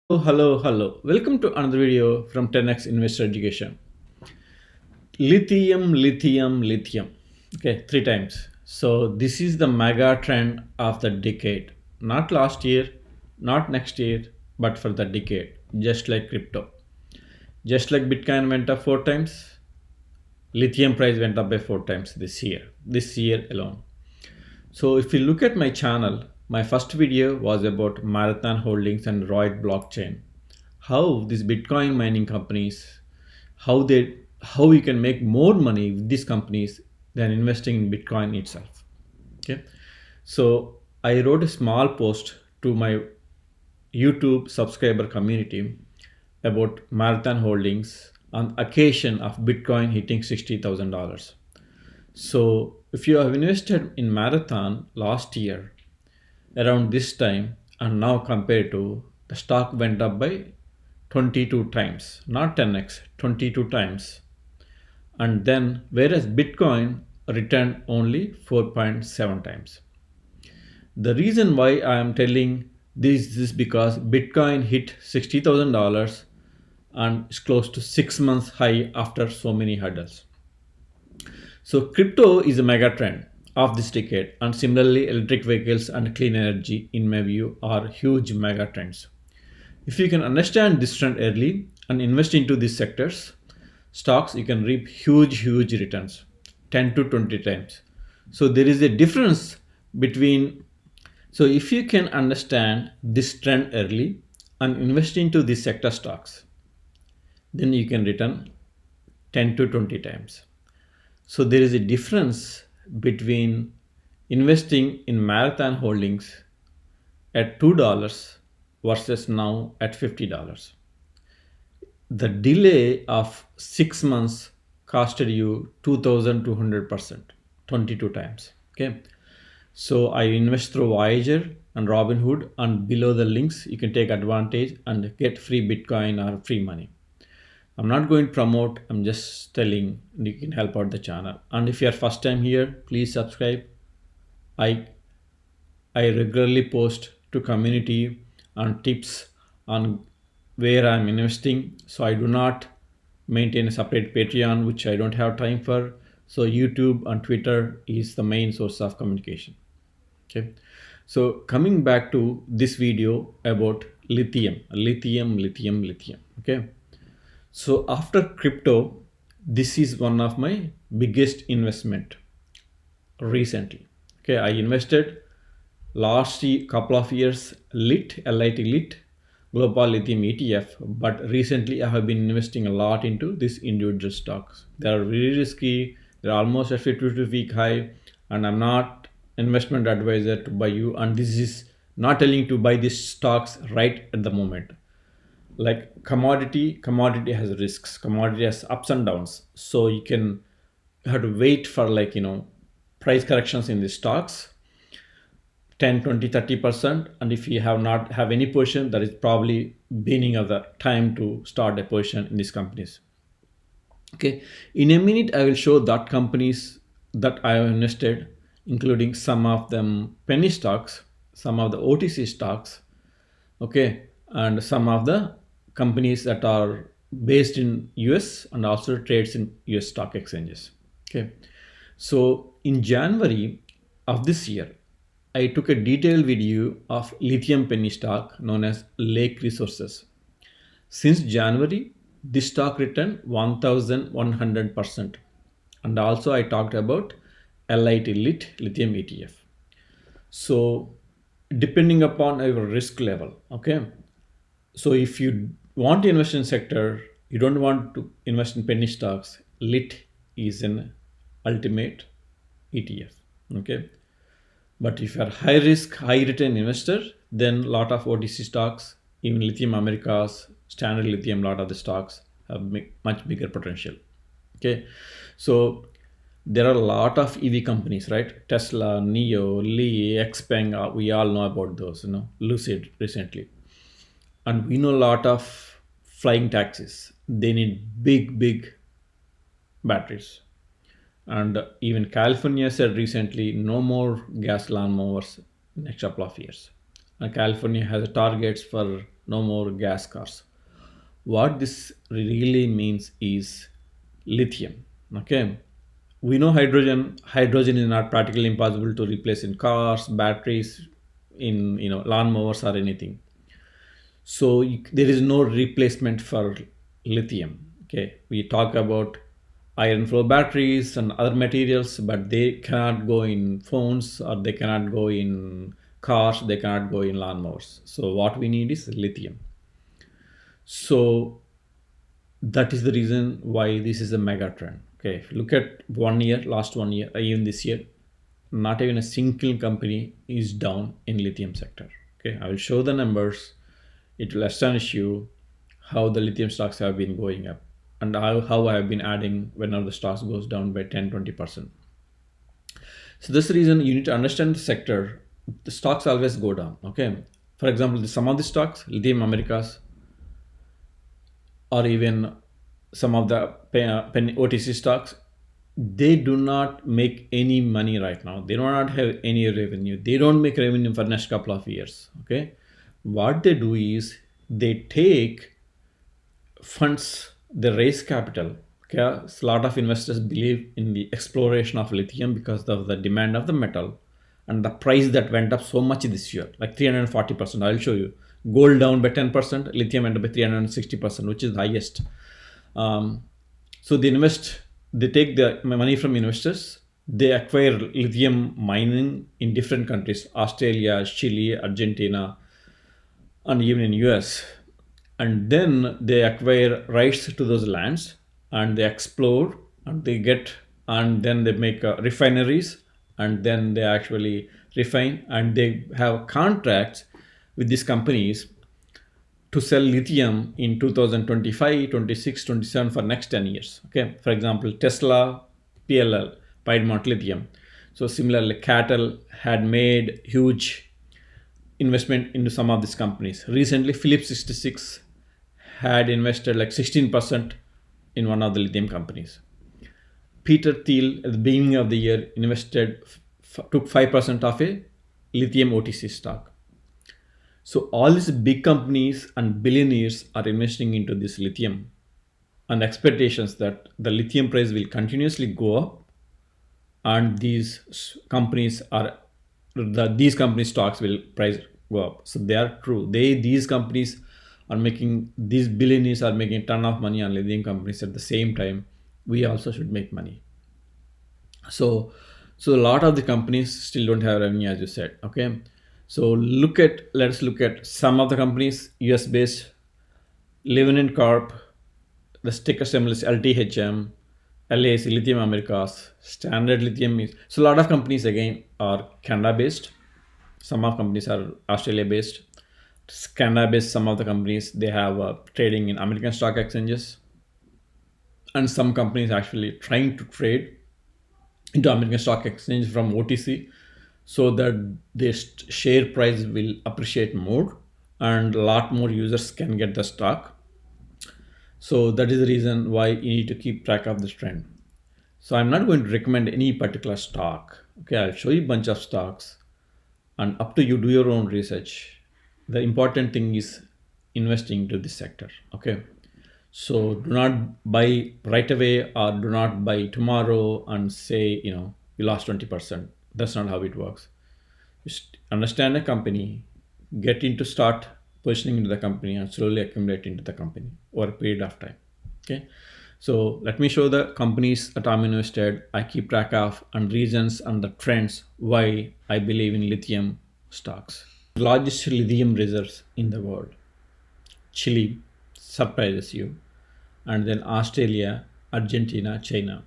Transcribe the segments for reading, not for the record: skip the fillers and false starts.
Hello. Welcome to another video from 10x Investor Education. Lithium. Okay, three times. So this is the mega trend of the decade. Not last year, not next year, but for the decade. Just like crypto. Just like Bitcoin went up four times, lithium price went up by four times this year alone. So if you look at my channel, my first video was about Marathon Holdings and Royd blockchain. How these Bitcoin mining companies, how they how you can make more money with these companies than investing in Bitcoin itself. Okay. So I wrote a small post to my YouTube subscriber community about Marathon Holdings on occasion of Bitcoin hitting $60,000. So if you have invested in Marathon last year around this time and now compared to the stock went up by 22 times, not 10x, 22 times. And then whereas Bitcoin returned only 4.7 times. The reason why I am telling this is because Bitcoin hit $60,000 and is close to 6 months high after so many hurdles. So crypto is a mega trend of this decade, and similarly electric vehicles and clean energy in my view are huge mega trends. If you can understand this trend early and invest into these sectors, stocks, you can reap huge returns, 10 to 20 times. So there is a difference between, so if you can understand this trend early and invest into these sector stocks, then you can return 10 to 20 times. So there is a difference between investing in Marathon Holdings at $2 versus now at $50. The delay of 6 months costed you 2200%, 22 times. Okay. So I invest through Voyager and Robinhood, and below the links you can take advantage and get free Bitcoin or free money. I'm not going to promote, I'm just telling you can help out the channel. And if you are first time here, please subscribe. I I regularly post to community on tips on where I'm investing. So I do not maintain a separate Patreon, which I don't have time for. So YouTube and Twitter is the main source of communication. Okay. So coming back to this video about lithium. Okay. So after crypto, this is one of my biggest investment recently. Okay, I invested last couple of years LIT global lithium ETF, but recently I have been investing a lot into these individual stocks. They are really risky. They're almost at 52-week high, and I'm not investment advisor to buy you. And this is not telling you to buy these stocks right at the moment. Like commodity has risks. Commodity has ups and downs. So you have to wait for price corrections in the stocks 10, 20, 30%. And if you have not have any position, that is probably beginning of the time to start a position in these companies. Okay, in a minute I will show that companies that I have invested, including some of them penny stocks, some of the OTC stocks, okay, and some of the companies that are based in US and also trades in US stock exchanges. Okay, so in January of this year, I took a detailed video of lithium penny stock known as Lake Resources. Since January, this stock returned 1100%. And also I talked about LIT lithium ETF. So depending upon your risk level, okay. So if you want to invest in sector, you don't want to invest in penny stocks, lit is an ultimate ETF. Okay. But if you are high risk, high return investor, then lot of OTC stocks, even Lithium Americas, Standard Lithium, lot of the stocks have much bigger potential. Okay, so there are a lot of EV companies, right? Tesla, Neo, Li, Xpeng, we all know about those, Lucid recently. And we know a lot of flying taxis. They need big batteries. And even California said recently no more gas lawn mowers next couple of years. And California has targets for no more gas cars. What this really means is lithium. Okay, we know hydrogen is not practically impossible to replace in cars, batteries, in lawnmowers or anything. So there is no replacement for lithium. Okay, we talk about iron flow batteries and other materials, but they cannot go in phones, or they cannot go in cars, they cannot go in lawnmowers. So what we need is lithium. So that is the reason why this is a mega trend. Okay, if you look at 1 year, last 1 year, even this year, not even a single company is down in lithium sector. Okay, I will show the numbers. It will astonish you how the lithium stocks have been going up, and how I have been adding whenever the stocks goes down by 10-20%. So this reason you need to understand the sector. The stocks always go down. Okay, for example, some of the stocks, Lithium Americas, or even some of the OTC stocks, they do not make any money right now. They do not have any revenue. They don't make revenue for next couple of years. Okay, what they do is they take funds, they raise capital. Okay, a lot of investors believe in the exploration of lithium because of the demand of the metal and the price that went up so much this year, like 340%. I'll show you. Gold down by 10%, lithium went up by 360%, which is the highest. So they take the money from investors, they acquire lithium mining in different countries, Australia, Chile, Argentina, and even in US. And then they acquire rights to those lands, and they explore, and then they make refineries, and then they actually refine, and they have contracts with these companies to sell lithium in 2025, 26, 27 for next 10 years. Okay, for example, Tesla, PLL, Piedmont Lithium. So similarly, Cattle had made huge investment into some of these companies. Recently, Phillips 66 had invested like 16% in one of the lithium companies. Peter Thiel at the beginning of the year took 5% of a lithium OTC stock. So all these big companies and billionaires are investing into this lithium, and expectations that the lithium price will continuously go up, and these companies stocks will price go up. So they are true. These companies are making, these billionaires are making a ton of money on lithium companies. At the same time, we also should make money. So a lot of the companies still don't have revenue, as you said. Okay, so let's look at some of the companies. US based, Lebanon Corp, the ticker symbol is LTHM, LAC, Lithium Americas, Standard Lithium is. So a lot of companies again are Canada based. Some of companies are Australia based. Canada based, some of the companies, they have trading in American stock exchanges, and some companies actually trying to trade into American stock exchange from OTC, so that their share price will appreciate more and a lot more users can get the stock. So that is the reason why you need to keep track of this trend. So I'm not going to recommend any particular stock. Okay, I'll show you a bunch of stocks, and up to you, do your own research. The important thing is investing into this sector. Okay, so do not buy right away, or do not buy tomorrow and say you lost 20%. That's not how it works. Just understand a company, start positioning into the company, and slowly accumulate into the company over a period of time. Okay, so let me show the companies that I'm invested, I keep track of, and reasons and the trends why I believe in lithium stocks. Largest lithium reserves in the world. Chile surprises you, and then Australia, Argentina, China.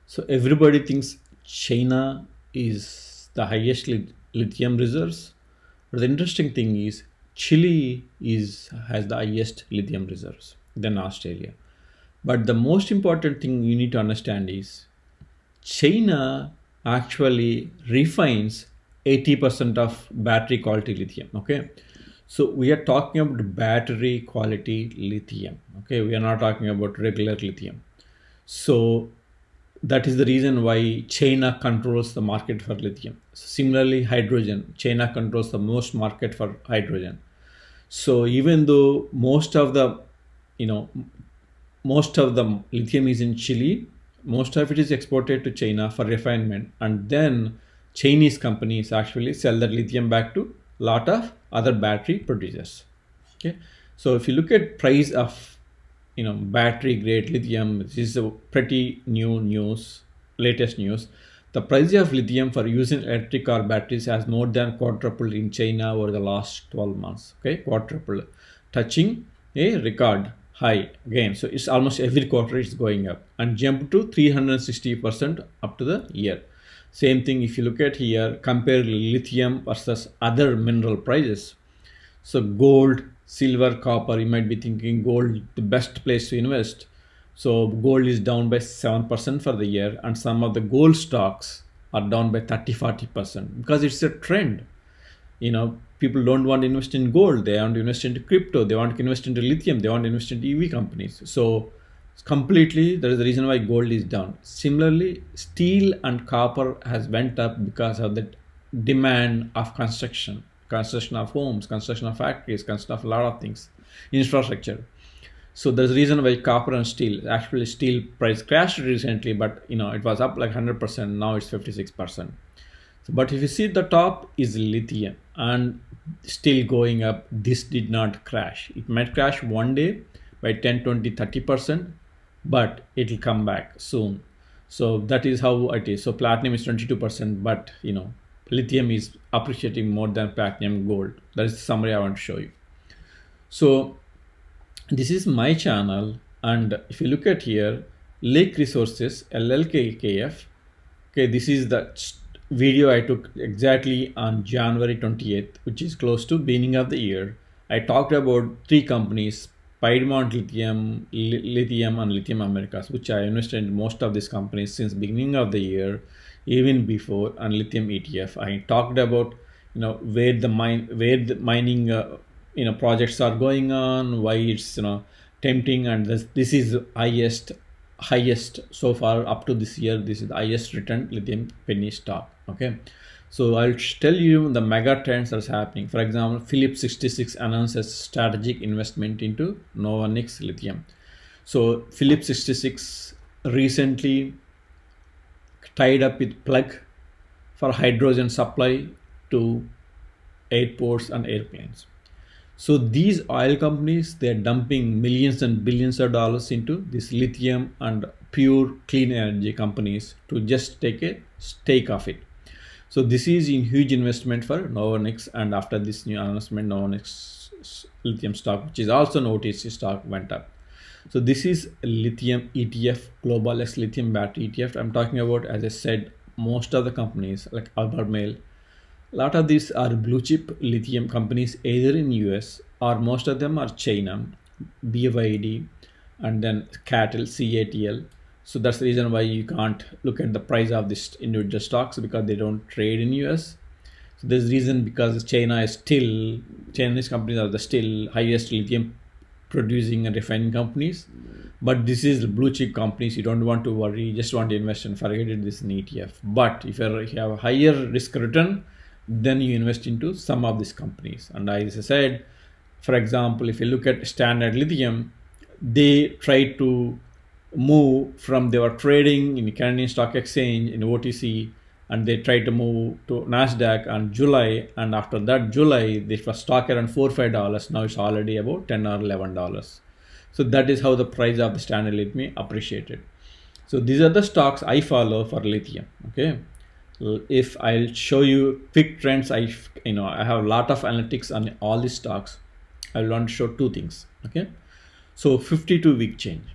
So everybody thinks China is the highest lithium reserves, but the interesting thing is Chile has the highest lithium reserves than Australia. But the most important thing you need to understand is China actually refines 80% of battery quality lithium. Okay, so we are talking about battery quality lithium. Okay, we are not talking about regular lithium. So that is the reason why China controls the market for lithium. Similarly, hydrogen, China controls the most market for hydrogen. So even though you know most of the lithium is in Chile, most of it is exported to China for refinement, and then Chinese companies actually sell that lithium back to lot of other battery producers. Okay, so if you look at price of battery grade lithium, this is a pretty new news, latest news. The price of lithium for use in electric car batteries has more than quadrupled in China over the last 12 months. Okay, quadrupled, touching a record high again. So it's almost every quarter it's going up and jumped to 360% up to the year. Same thing if you look at here, compare lithium versus other mineral prices. So gold, silver, copper, you might be thinking gold the best place to invest. So gold is down by 7% for the year, and some of the gold stocks are down by 30-40% because it's a trend. People don't want to invest in gold, they want to invest into crypto, they want to invest into lithium, they want to invest into EV companies. So completely that is the reason why gold is down. Similarly, steel and copper has went up because of the demand of construction of homes, construction of factories, construction of a lot of things, infrastructure. So there's a reason why copper and steel, actually steel price crashed recently, but it was up like 100%, now it's 56%. But if you see the top is lithium and still going up, this did not crash. It might crash one day by 10, 20, 30%, but it will come back soon. So that is how it is. So platinum is 22%, but lithium is appreciating more than platinum gold. That is the summary I want to show you. So this is my channel, and if you look at here, Lake Resources LLKF. Okay, this is the video I took exactly on January 28th, which is close to beginning of the year. I talked about three companies, Piedmont Lithium, Lithium, and Lithium Americas, which I invested in most of these companies since beginning of the year, even before, and Lithium ETF. I talked about where the mining projects are going on, why it's tempting, and this is highest so far up to this year. This is the highest return lithium penny stock. Okay, so I'll tell you the mega trends that's happening. For example, Phillips 66 announces strategic investment into Novanix Lithium. So Phillips 66 recently tied up with Plug for hydrogen supply to airports and airplanes. So these oil companies, they're dumping millions and billions of dollars into this lithium and pure clean energy companies to just take a stake of it. So this is a huge investment for Novanix, and after this new announcement, Novanix lithium stock, which is also an OTC stock, went up. So this is lithium ETF, Global X Lithium Battery ETF. I'm talking about, as I said, most of the companies like Albemarle. A lot of these are blue chip lithium companies, either in US or most of them are China, BYD, and then CATL. So that's the reason why you can't look at the price of this individual stocks, because they don't trade in US. So there's reason, because Chinese companies are the still highest lithium producing and refining companies. But this is blue chip companies, you don't want to worry, you just want to invest and forget it, this is an ETF. But if you have a higher risk return, then you invest into some of these companies. And as I said, for example, if you look at Standard Lithium, they try to move from, they were trading in Canadian Stock Exchange in OTC, and they tried to move to NASDAQ on July, and after that July, this was stock around $4-5. Now it's already about $10 or $11. So that is how the price of the Standard Lithium appreciated. So these are the stocks I follow for lithium. Okay, if I'll show you quick trends, I have a lot of analytics on all these stocks. I want to show two things. Okay, so 52-week change.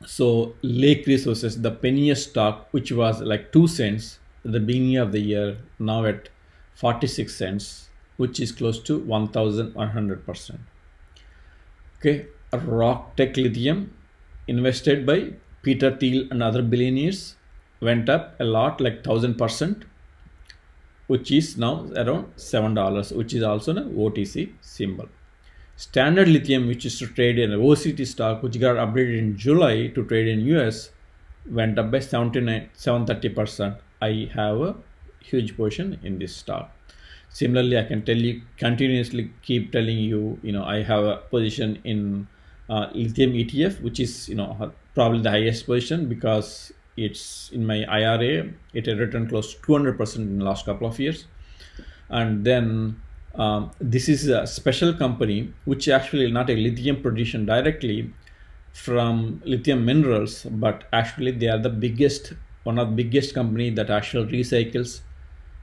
So Lake Resources, the penniest stock, which was like 2 cents at the beginning of the year, now at 46 cents, which is close to 1,100%. Okay, Rock Tech Lithium, invested by Peter Thiel and other billionaires, went up a lot, like 1,000%, which is now around $7, which is also an OTC symbol. Standard Lithium, which is to trade in an OCT stock, which got updated in July to trade in US, went up by 730%. I have a huge portion in this stock. Similarly, I can tell you continuously keep telling you, I have a position in lithium ETF, which is probably the highest position because it's in my IRA. It had returned close to 200% in the last couple of years. And then this is a special company which actually not a lithium production directly from lithium minerals, but actually they are the biggest, one of the biggest company that actually recycles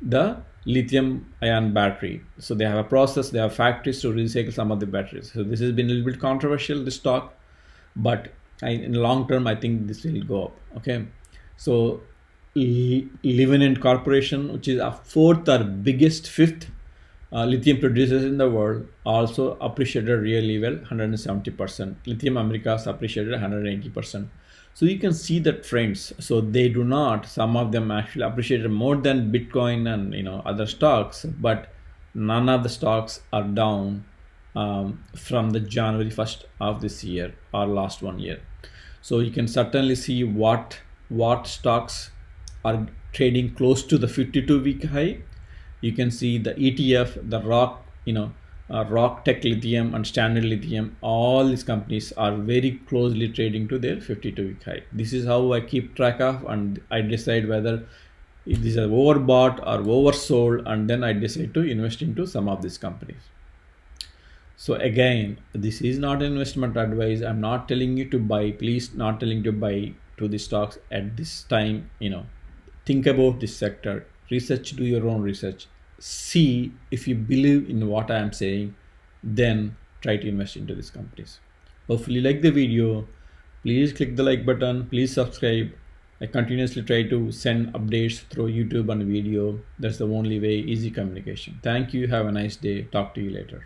the lithium ion battery. So they have a process, they have factories to recycle some of the batteries. So this has been a little bit controversial, this talk, but in the long term I think this will go up. Okay, so Livinent Corporation, which is a fourth or biggest, fifth lithium producers in the world, also appreciated really well, 170%. Lithium Americas appreciated 180%. So you can see the trends. So they do not, some of them actually appreciated more than Bitcoin and other stocks, but none of the stocks are down from the January 1st of this year or last 1 year. So you can certainly see what stocks are trading close to the 52-week high. You can see the ETF, the Rock, Rock Tech Lithium and Standard Lithium. All these companies are very closely trading to their 52-week high. This is how I keep track of, and I decide whether these are overbought or oversold, and then I decide to invest into some of these companies. So again, this is not investment advice. I'm not telling you to buy. Please, not telling you to buy to the stocks at this time. Think about this sector. Research, do your own research. See if you believe in what I am saying, then try to invest into these companies. Hopefully, you like the video. Please click the like button. Please subscribe. I continuously try to send updates through YouTube and video. That's the only way, easy communication. Thank you. Have a nice day. Talk to you later.